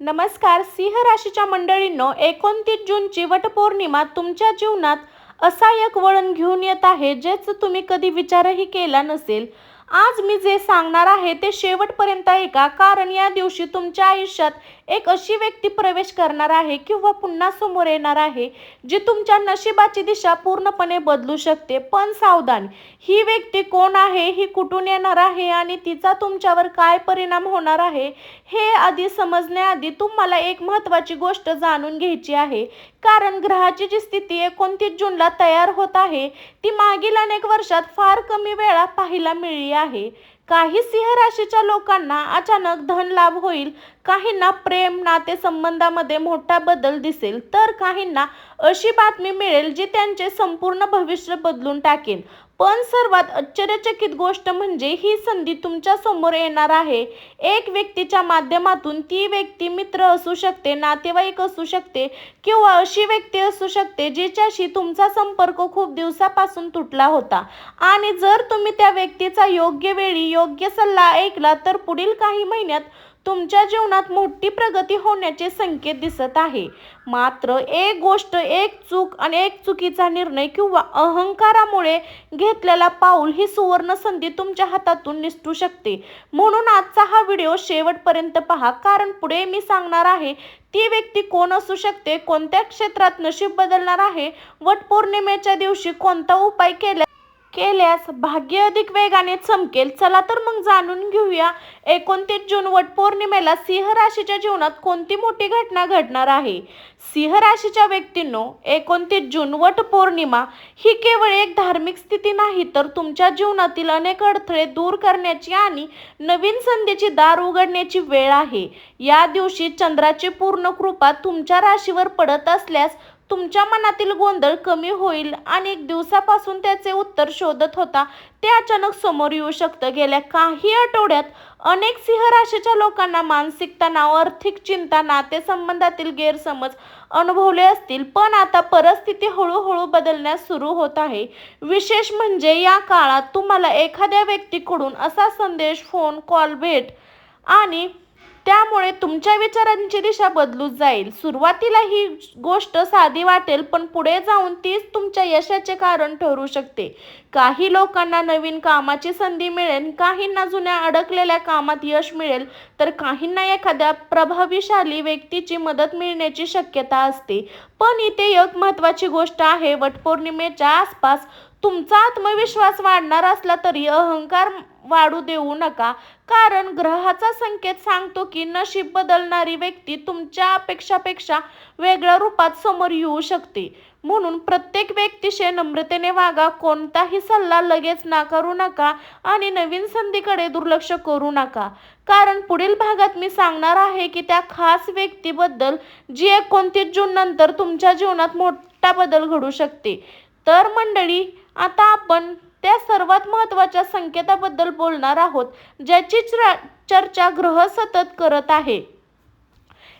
नमस्कार. सिंह राशीच्या मंडळींनो, 29 जूनची वटपौर्णिमा तुमच्या जीवनात असा एक वळण घेऊन येत आहे ज्याचा तुम्ही कधी विचारही केला नसेल. आज मी जे सांगणार आहे ते शेवटपर्यंत ऐका, कारण या दिवशी तुमच्या आयुष्यात एक अशी व्यक्ती प्रवेश करणार आहे किंवा पुन्हा समोर येणार आहे जी तुमच्या नशिबाची दिशा पूर्णपणे बदलू शकते. पण सावधान, ही व्यक्ती कोण आहे, ही कुठून येणार आहे आणि तिचा तुमच्यावर काय परिणाम होणार आहे हे आधी समजण्याआधी तुम्हाला एक महत्त्वाची गोष्ट जाणून घ्यायची आहे. कारण ग्रहाची जी स्थिती 29 जूनला तयार होत आहे ती मागील अनेक वर्षात फार कमी वेळा पाहायला मिळाली आहे. काही सिंह राशीच्या लोकांना अचानक धन लाभ होईल, काहींना प्रेम नातेसंबंधामध्ये मोठा बदल दिसेल, तर काहींना अशी बातमी मिळेल जी त्यांचे संपूर्ण भविष्य बदलून टाकेल. पण सर्वात आश्चर्यचकित गोष्ट म्हणजे ही संधी तुमच्या समोर येणार आहे एक व्यक्तीच्या माध्यमातून. ती व्यक्ती मित्र असू शकते, नातेवाईक असू शकते किंवा अशी व्यक्ती असू शकते जिच्याशी तुमचा संपर्क खूप दिवसापासून तुटला होता. आणि जर तुम्ही त्या व्यक्तीचा योग्य वेळी योग्य सल्ला ऐकला तर पुढील काही महिन्यात तुमच्या जीवनात मोठी प्रगती होण्याचे संकेत दिसत आहे. मात्र एक गोष्ट, एक चूक आणि एक चुकीचा निर्णय किंवा अहंकारामुळे घेतलेला पाऊल ही सुवर्ण संधी तुमच्या हातातून निसटू शकते. म्हणून आजचा हा व्हिडिओ शेवटपर्यंत पहा, कारण पुढे मी सांगणार आहे ती व्यक्ती कोण असू शकते, कोणत्या क्षेत्रात नशीब बदलणार आहे, वटपौर्णिमेच्या दिवशी कोणता उपाय केल्यास भाग्य अधिक वेगाने चमकेल. चला तर मग जाणून घेऊया 29 जून वटपौर्णिमेला सिंह राशीच्या जीवनात कोणती मोठी घटना घडणार आहे. सिंह राशीच्या व्यक्तींनो, 29 जून वटपौर्णिमा ही केवळ एक धार्मिक स्थिती नाही, तर तुमच्या जीवनातील अनेक अडथळे दूर करण्याची आणि नवीन संधीची दार उघडण्याची वेळ आहे. या दिवशी चंद्राची पूर्ण कृपा तुमच्या राशीवर पडत असल्यास तुमच्या मनातील गोंधळ कमी होईल. अनेक दिवसापासून त्याचे उत्तर शोधत होता ते अचानक समोर येऊ शकतं. गेल्या काही आठवड्यात अनेक सिंह राशीच्या लोकांना मानसिक तणाव, आर्थिक चिंता, नातेसंबंधातील गैरसमज अनुभवले असतील. पण आता परिस्थिती हळूहळू बदलण्यास सुरू होत आहे. विशेष म्हणजे या काळात तुम्हाला एखाद्या व्यक्तीकडून असा संदेश, फोन कॉल, भेट आणि त्यामुळे तुमच्या विचारांची दिशा बदलू जाईल. सुरुवातीला ही गोष्ट साधी वाटेल, पण पुढे जाऊन तीच तुमच्या यशाचे कारण ठरू शकते. काही लोकांना नवीन कामाची संधी मिळेल, काहींना जुन्या अडकलेल्या कामात यश मिळेल, तर काहींना एखाद्या प्रभावशाली व्यक्तीची मदत मिळण्याची शक्यता असते. पण इथे एक महत्त्वाची गोष्ट आहे, वटपौर्णिमेच्या आसपास तुमचा आत्मविश्वास वाढणार असला तरी अहंकार वाढू देऊ नका, कारण ग्रहाचा संकेत सांगतो की नशीब बदलणारी व्यक्ती तुमच्या अपेक्षापेक्षा वेगळ्या रूपात समोर येऊ शकते. म्हणून प्रत्येक व्यक्तीशी नम्रतेने वागा, कोणताही सल्ला लगेच नाकारू नका आणि नवीन संधीकडे दुर्लक्ष करू नका. कारण पुढील भागात मी सांगणार आहे की त्या खास व्यक्तीबद्दल जी 29 जून नंतर तुमच्या जीवनात मोठा बदल घडू शकते. तर मंडळी, आता आपण त्या सर्वात महत्त्वाच्या संकेताबद्दल बोलणार आहोत ज्याची चर्चा ग्रह सतत करत आहे.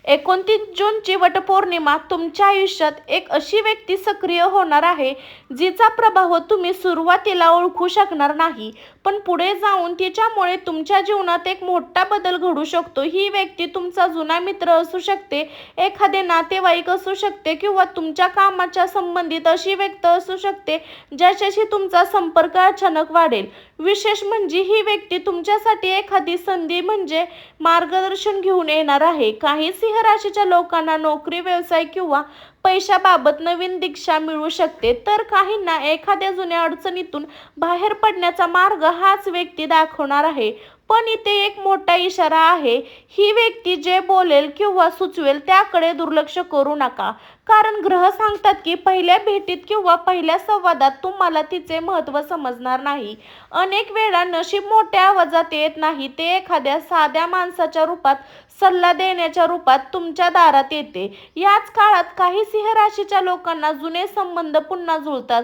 29 जूनची वटपौर्णिमा तुमच्या आयुष्यात एक अशी व्यक्ती सक्रिय होणार आहे जिचा प्रभाव तुम्ही सुरुवातीला ओळखू शकणार नाही, पण पुढे जाऊन तिच्यामुळे तुमच्या जीवनात एक मोठा बदल घडू शकतो. ही व्यक्ती तुमचा जुना मित्र असू शकते, एखादे नातेवाईक असू शकते किंवा तुमच्या कामाच्या संबंधित अशी व्यक्ती असू शकते ज्याच्याशी तुमचा संपर्क अचानक वाढेल. विशेष म्हणजे ही व्यक्ती तुमच्यासाठी एखादी संधी म्हणजे मार्गदर्शन घेऊन येणार आहे. काही सिंह राशीच्या लोकांना नोकरी, व्यवसाय किंवा पैशाबाबत नवीन दिशा मिळू शकते, तर काहींना एखाद्या जुन्या अडचणीतून बाहेर पडण्याचा मार्ग हाच व्यक्ती दाखवणार आहे. पण इथे एक मोठा इशारा आहे, ही व्यक्ती जे बोलेल किंवा सुचवेल त्याकडे दुर्लक्ष करू नका, कारण ग्रह सांगतात की पहिल्या भेटीत किंवा पहिल्या संवादात तुम्हाला तिचे महत्त्व समजणार नाही. अनेक वेळा नशीब मोठ्या आवाजात येत नाही, ते एखाद्या साध्या माणसाच्या रूपात, सल्ला देण्याच्या रूपात तुमच्या दारात येते. याच काळात काही सिंह राशीच्या लोकांना जुने संबंध पुन्हा जुळतात.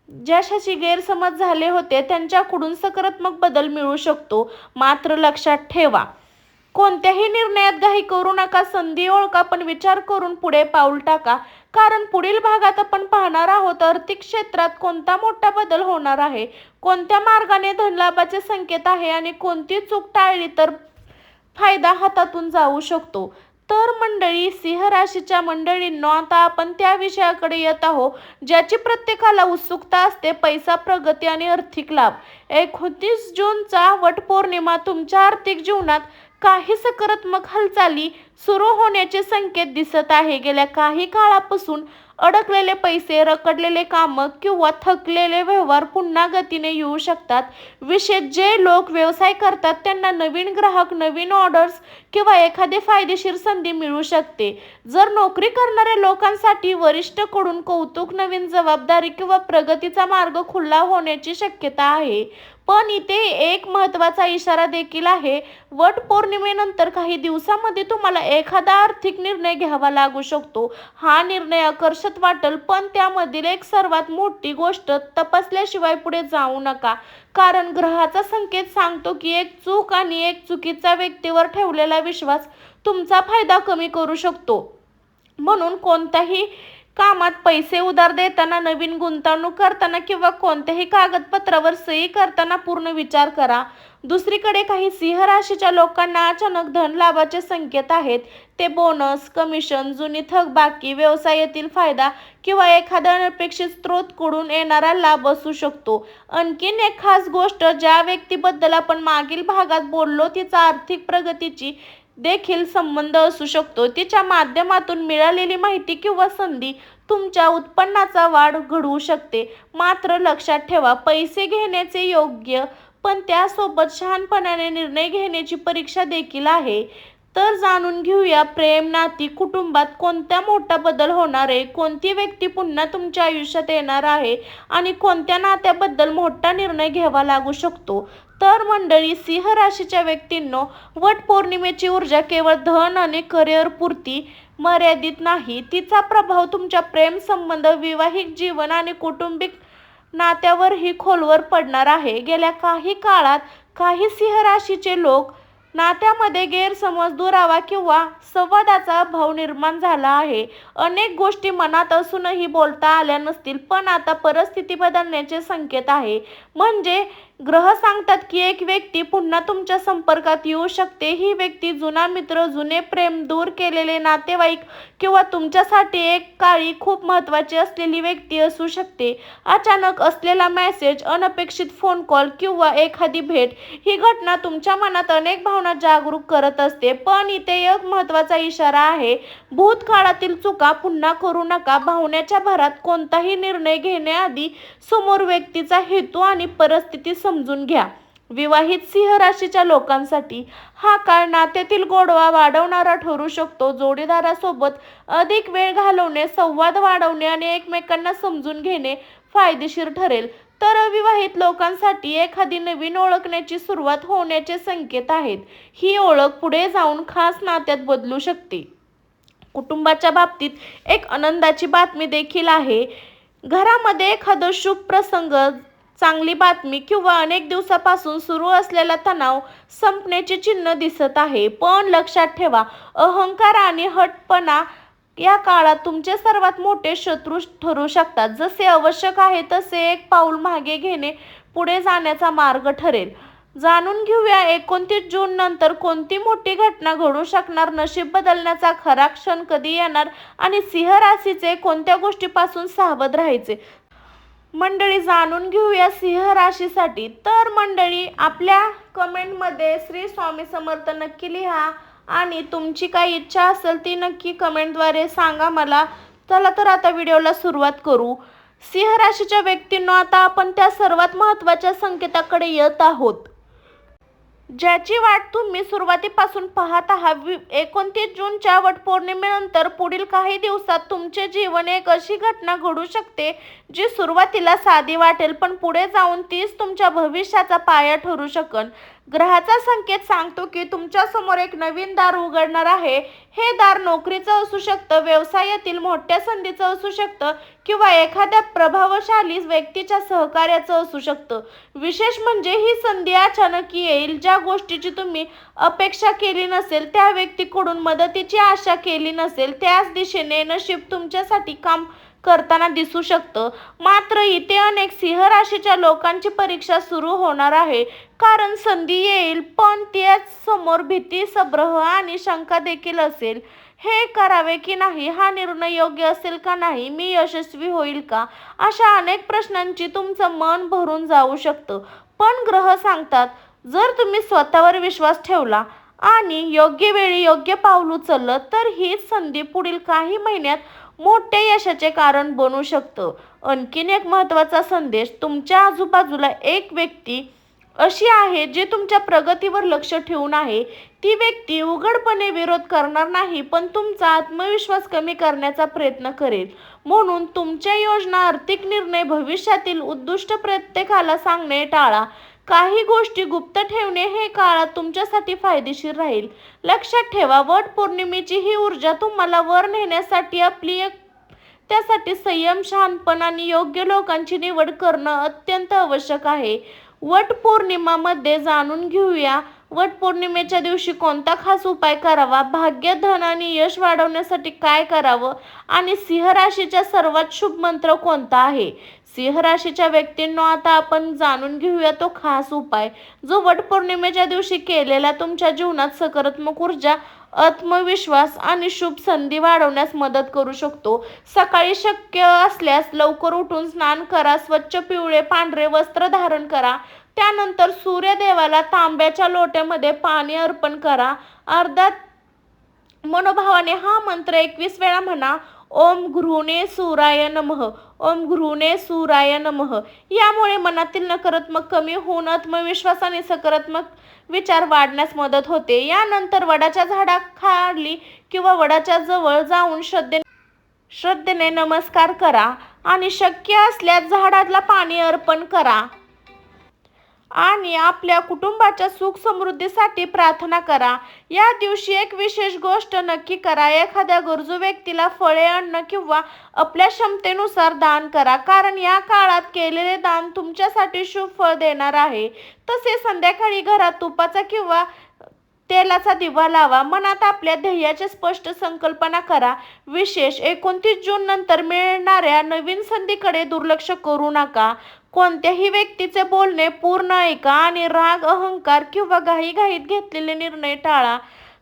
ज्याच्याशी गैरसमज झाले होते त्यांच्याकडून सकारात्मक बदल मिळू शकतो. मात्र लक्षात ठेवा, कोणत्याही निर्णयात घाई करू नका. संधी ओळखा, पण विचार करून पुढे पाऊल टाका. कारण पुढील भागात आपण पाहणार आहोत आर्थिक क्षेत्रात कोणता मोठा बदल होणार आहे, कोणत्या मार्गाने धनलाभाचे संकेत आहे आणि कोणती चूक टाळली तर फायदा हातातून जाऊ शकतो. तर मंडळी, सिंह राशीच्या मंडळींनो, आता आपण त्या विषयाकडे येत आहोत ज्याची प्रत्येकाला उत्सुकता असते: पैसा, प्रगती आणि आर्थिक लाभ. 29 जूनचा वटपौर्णिमा तुमच्या आर्थिक जीवनात काही सकारात्मक हालचाली सुरू होण्याचे संकेत दिसत आहे. गेल्या काही काळापासून अडकलेले पैसे, रखडलेले कामं किंवा थकलेले व्यवहार पुन्हा गतीने येऊ शकतात. विशेष जे लोक व्यवसाय करतात त्यांना नवीन ग्राहक, नवीन ऑर्डर्स किंवा एखादी फायदेशीर संधी मिळू शकते. जर नोकरी करणाऱ्या लोकांसाठी वरिष्ठांकडून कौतुक, नवीन जबाबदारी किंवा प्रगतीचा मार्ग खुला होण्याची शक्यता आहे. पण इथे एक महत्त्वाचा इशारा देखील आहे: वट पौर्णिमेनंतर काही दिवसांमध्ये तुम्हाला एखादा आर्थिक निर्णय घ्यावा लागू शकतो. हा निर्णय आकर्षक वाटेल, पण त्यामधील एक सर्वात मोठी गोष्ट तपासल्याशिवाय पुढे जाऊ नका. कारण ग्रहाचा संकेत सांगतो की एक चूक आणि एक चुकीचा व्यक्तीवर ठेवलेला विश्वास तुमचा फायदा कमी करू शकतो. म्हणून कोणत्याही कामात पैसे उधार देताना, नवीन गुंतवणूक करताना किंवा कोणत्याही कागदपत्रावर सही करताना पूर्ण विचार करा. दुसरीकडे काही सिंह राशीच्या लोकांना अचानक धन लाभाचे संकेत आहेत. ते बोनस, कमिशन, जुनी थकबाकी, व्यवसायातील फायदा किंवा एखाद्या अनपेक्षित स्रोताकडून येणारा लाभ असू शकतो. आणखीन एक खास गोष्ट ज्या व्यक्तीबद्दल आपण मागील भागात बोललो तिचा आर्थिक प्रगतीची देखील संबंध असू शकतो. तिच्या माध्यमातून मिळालेली माहिती किंवा संधी तुमच्या उत्पन्नाचा वाढ घडवू शकते. मात्र लक्षात ठेवा, पैसे घेण्याचे योग्य, पण त्यासोबत शहाणपणाने निर्णय घेण्याची परीक्षा देखील आहे. तर जाणून घेऊया, प्रेम, नाती, कुटुंबात कोणता मोठा बदल होणार आहे, कोणती व्यक्ती पुन्हा तुमच्या आयुष्यात येणार आहे आणि कोणत्या नात्याबद्दल मोठा निर्णय घ्यावा लागू शकतो. तर मंडळी, सिंह राशीच्या व्यक्तींनो, वट पौर्णिमेची ऊर्जा केवळ धन आणि करिअर पुरती मर्यादित नाही. तिचा प्रभाव तुमच्या प्रेम संबंध, वैवाहिक जीवन आणि कौटुंबिक नात्यावरही खोलवर पडणार आहे. गेल्या काही काळात काही सिंह राशीचे लोक नात्यामध्ये गैरसमज, दुरावा किंवा संवादाचा अभाव निर्माण झाला आहे. अनेक गोष्टी मनात असूनही बोलता आल्या नसतील, पण आता परिस्थिती बदलण्याचे संकेत आहे. म्हणजे ग्रह सांगतात की एक व्यक्ती पुन्हा तुमच्या संपर्कात येऊ शकते. ही व्यक्ती जुना मित्र, जुने प्रेम, दूर केलेले नातेवाईक किंवा तुमच्यासाठी एक काळी खूप महत्त्वाची असलेली व्यक्ती असू शकते. अचानक असलेला मेसेज, अनपेक्षित फोन कॉल किंवा एखादी भेट, ही घटना तुमच्या मनात अनेक भावना जागरूक करत असते. पण इथे एक महत्त्वाचा इशारा आहे: भूतकाळातील चुका पुन्हा करू नका. भावनेच्या भरात कोणताही निर्णय घेण्याआधी समोर व्यक्तीचा हेतू आणि परिस्थिती समजून घ्या. विवाहित सिंह राशीच्या लोकांसाठी हा काळ नात्यातील गोडवा वाढवणारा ठरू शकतो. जोडीदारासोबत अधिक वेळ घालवणे, संवाद वाढवणे आणि एकमेकांना समजून घेणे फायदेशीर ठरेल. तर अविवाहित लोकांसाठी एखादी नवीन ओळखण्याची सुरुवात होण्याचे संकेत आहेत. ही ओळख पुढे जाऊन खास नात्यात बदलू शकते. कुटुंबाच्या बाबतीत एक आनंदाची बातमी देखील आहे. घरामध्ये एखादा शुभ प्रसंग, चांगली बातमी किंवा अनेक दिवसापासून सुरू असलेला तणाव संपण्याचे चिन्ह दिसत आहे. पण लक्षात ठेवा, अहंकार आणि हटपणा या काळात तुमचे सर्वात मोठे शत्रू ठरू शकतात. जसे आवश्यक आहे तसे एक पाऊल मागे घेणे पुढे जाण्याचा मार्ग ठरेल. जाणून घेऊया, 29 जून नंतर कोणती मोठी घटना घडू शकणार, नशीब बदलण्याचा खरा क्षण कधी येणार आणि सिंह राशीचे कोणत्या गोष्टीपासून सावध राहायचे. मंडळी, जाणून घेऊया सिंह राशीसाठी. तर मंडळी, आपल्या कमेंटमध्ये श्री स्वामी समर्थ नक्की लिहा आणि तुमची काही इच्छा असेल ती नक्की कमेंटद्वारे सांगा मला. चला तर आता व्हिडिओला सुरुवात करू. सिंह राशीच्या व्यक्तींनो, आता आपण त्या सर्वात महत्त्वाच्या संकेताकडे येत आहोत ज्याची वाट तुम्ही सुरुवातीपासून पाहत आहात. 29 जूनच्या वटपौर्णिमेनंतर पुढील काही दिवसात तुमचे जीवन एक अशी घटना घडू शकते जी सुरुवातीला साधी वाटेल, पण पुढे जाऊन तीच तुमच्या भविष्याचा पाया ठरू शकेल. ग्रहाचा संकेत सांगतो की तुमच्या समोर एक नवीन दार उघडणार आहे. हे दार नोकरीचं असू शकतं, व्यवसायातील मोठ्या संधीचं असू शकतं किंवा एखाद्या प्रभावशाली व्यक्तीच्या सहकार्याचं असू शकतं. विशेष म्हणजे ही संधी अचानक येईल. ज्या गोष्टीची तुम्ही अपेक्षा केली नसेल, त्या व्यक्तीकडून मदतीची आशा केली नसेल, त्याच दिशेने नशीब तुमच्यासाठी काम करताना दिसू शकतं. मात्र इथे अनेक सिंह राशीच्या लोकांची परीक्षा सुरू होणार आहे. कारण संधी येईल, पण त्याच समोर भीती, संभ्रम आणि शंका देखील असेल. हे करावे की नाही, हा निर्णय योग्य असेल का नाही, मी यशस्वी होईल का, अशा अनेक प्रश्नांची तुमचं मन भरून जाऊ शकतं. पण ग्रह सांगतात, जर तुम्ही स्वतःवर विश्वास ठेवला आणि योग्य वेळी योग्य पाऊल उचललं तर हीच संधी पुढील काही महिन्यात मोठ्या यशाचे कारण बनू शकतं. आणखीन एक महत्त्वाचा संदेश, तुमच्या आजूबाजूला एक व्यक्ती अशी आहे जी तुमच्या प्रगतीवर लक्ष ठेवून आहे. ती व्यक्ती उघडपणे विरोध करणार नाही, पण तुमचा आत्मविश्वास कमी करण्याचा प्रयत्न करेल. म्हणून तुमच्या योजना, आर्थिक निर्णय, भविष्यातील उद्दिष्ट प्रत्येकाला सांगणे टाळा. काही गोष्टी गुप्त ठेवणे हे काळात तुमच्यासाठी फायदेशीर राहील. लक्षात ठेवा, वट पौर्णिमेची ही ऊर्जा तुम्हाला वर नेण्यासाठी आपली एक त्यासाठी संयम, शहाणपण आणि योग्य लोकांची निवड करणं अत्यंत आवश्यक आहे. वट पौर्णिमामध्ये जाणून घेऊया, वट पौर्णिमेच्या दिवशी कोणता खास उपाय करावा, भाग्य, धन आणि यश वाढवण्यासाठी काय करावं आणि सिंह राशीचा सर्वात शुभ मंत्र कोणता आहे. सिंह राशीच्या व्यक्तींनो, आता आपण जाणून घेऊया तो खास उपाय, जो वट पौर्णिमेच्या दिवशी केलेला तुमच्या जीवनात सकारात्मक ऊर्जा, आत्मविश्वास आणि शुभ संधी वाढवण्यास मदत करू शकतो. सकाळी शक्य असल्यास लवकर उठून स्नान करा, स्वच्छ पिवळे पांढरे वस्त्र धारण करा. त्यानंतर सूर्यदेवाला तांब्याच्या लोट्यामध्ये पाणी अर्पण करा. अर्धा मनोभावाने हा मंत्र 21 वेळा म्हणा. ओम घृणे सूराय नमः, ओम घृणे सूराय नमः. यामुळे मनातील नकारात्मक कमी होऊन आत्मविश्वास आणि सकारात्मक विचार वाढण्यास मदत होते. यानंतर वडाच्या झाडाखाली किंवा वडाच्या जवळ जाऊन श्रद्धेने नमस्कार करा आणि शक्य असल्यास झाडाला पाणी अर्पण करा आणि आपल्या कुटुंबाच्या सुख समृद्धीसाठी प्रार्थना करा. या दिवशी एक विशेष गोष्ट नक्की करा, एखाद्या गरजू व्यक्तीला फळे, अन्न किंवा आपल्या क्षमतेनुसार दान करा, कारण या काळात केलेले दान तुमच्यासाठी शुभ फळ देणार आहे. तसेच संध्याकाळी घरात तुपाचा किंवा तेलाचा दिवा लावा. मनात आपल्या ध्येयाची स्पष्ट संकल्पना करा. विशेष 29 जून नंतर मिळणाऱ्या नवीन संधीकडे दुर्लक्ष करू नका. कोणत्याही व्यक्तीचे बोलणे पूर्ण ऐका आणि राग, अहंकार किंवा घाईघाईत घेतलेले निर्णय टाळा.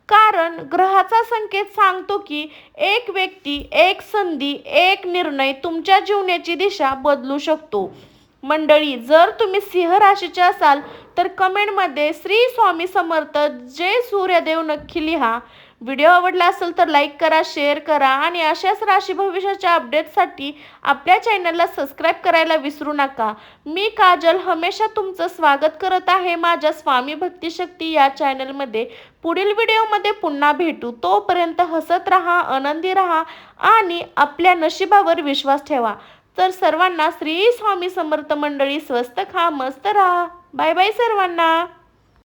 कारण ग्रहाचा संकेत सांगतो की एक व्यक्ती, एक संधी, एक निर्णय तुमच्या जीवनाची दिशा बदलू शकतो. मंडळी, जर तुम्ही सिंह राशीचे असाल तर कमेंटमध्ये श्री स्वामी समर्थ, जय सूर्यदेव नक्की लिहा. व्हिडिओ आवडला असेल तर लाईक करा, शेअर करा आणि अशाच राशी भविष्याच्या अपडेटसाठी आपल्या चॅनलला सबस्क्राईब करायला विसरू नका. मी काजल हमेशा तुमचं स्वागत करत आहे माझ्या स्वामी भक्ती शक्ती या चॅनलमध्ये. पुढील व्हिडिओमध्ये पुन्हा भेटू. तोपर्यंत हसत राहा, आनंदी राहा आणि आपल्या नशिबावर विश्वास ठेवा. तर सर्वांना श्री स्वामी समर्थ मंडळी. स्वस्त खा, मस्त राहा. बाय बाय सर्वांना.